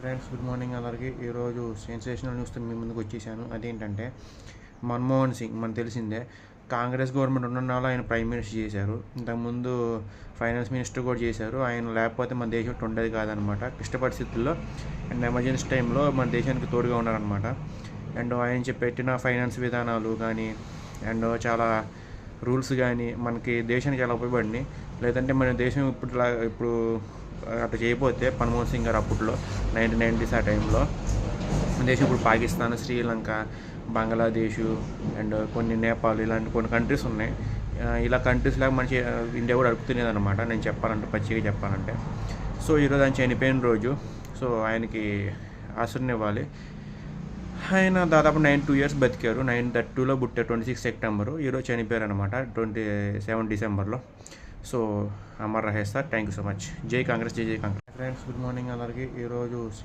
Friends, good morning అందరికీ. ఈరోజు sensational న్యూస్తో మీ ముందుకు వచ్చేసాను. అదేంటంటే మన్మోహన్ సింగ్ మనకు తెలిసిందే. కాంగ్రెస్ గవర్నమెంట్ ఉన్ననాళ్ళు ఆయన ప్రైమ్ మినిస్టర్ చేశారు. ఇంతకుముందు ఫైనాన్స్ మినిస్టర్ కూడా చేశారు. ఆయన లేకపోతే మన దేశం ఇట్లా ఉండేది కాదనమాట. క్లిష్ట పరిస్థితుల్లో అండ్ ఎమర్జెన్సీ టైంలో మన దేశానికి తోడుగా ఉన్నారనమాట. అండ్ ఆయన పెట్టిన ఫైనాన్స్ విధానాలు కానీ అండ్ చాలా రూల్స్ కానీ మనకి దేశానికి చాలా ఉపయోగపడినాయి. లేదంటే మన దేశం ఇప్పుడు అట్లా చేయకపోతే మన్మోహన్ సింగ్ గారు అప్పట్లో 1990s ఆ టైంలో మన దేశం ఇప్పుడు పాకిస్తాన్, శ్రీలంక, బంగ్లాదేశ్ అండ్ కొన్ని నేపాల్ ఇలాంటి కొన్ని కంట్రీస్ ఉన్నాయి. ఇలా కంట్రీస్ లాగా మంచి ఇండియా కూడా అడుగుతున్నది అనమాట. నేను చెప్పాలంటే పచ్చిగా చెప్పాలంటే సో ఈరోజు ఆయన చనిపోయిన రోజు. సో ఆయనకి ఆశీర్నివ్వాలి. ఆయన దాదాపు 92 years బతికారు. 1932లో పుట్టారు, 26 సెప్టెంబర్. ఈరోజు చనిపోయారు అనమాట 27 డిసెంబర్లో. సో అమర్ రహే sir. Thank you so much. జై కాంగ్రెస్, జై జై కాంగ్రెస్. ఫ్రెండ్స్, గుడ్ మార్నింగ్ అందరికీ. ఈరోజు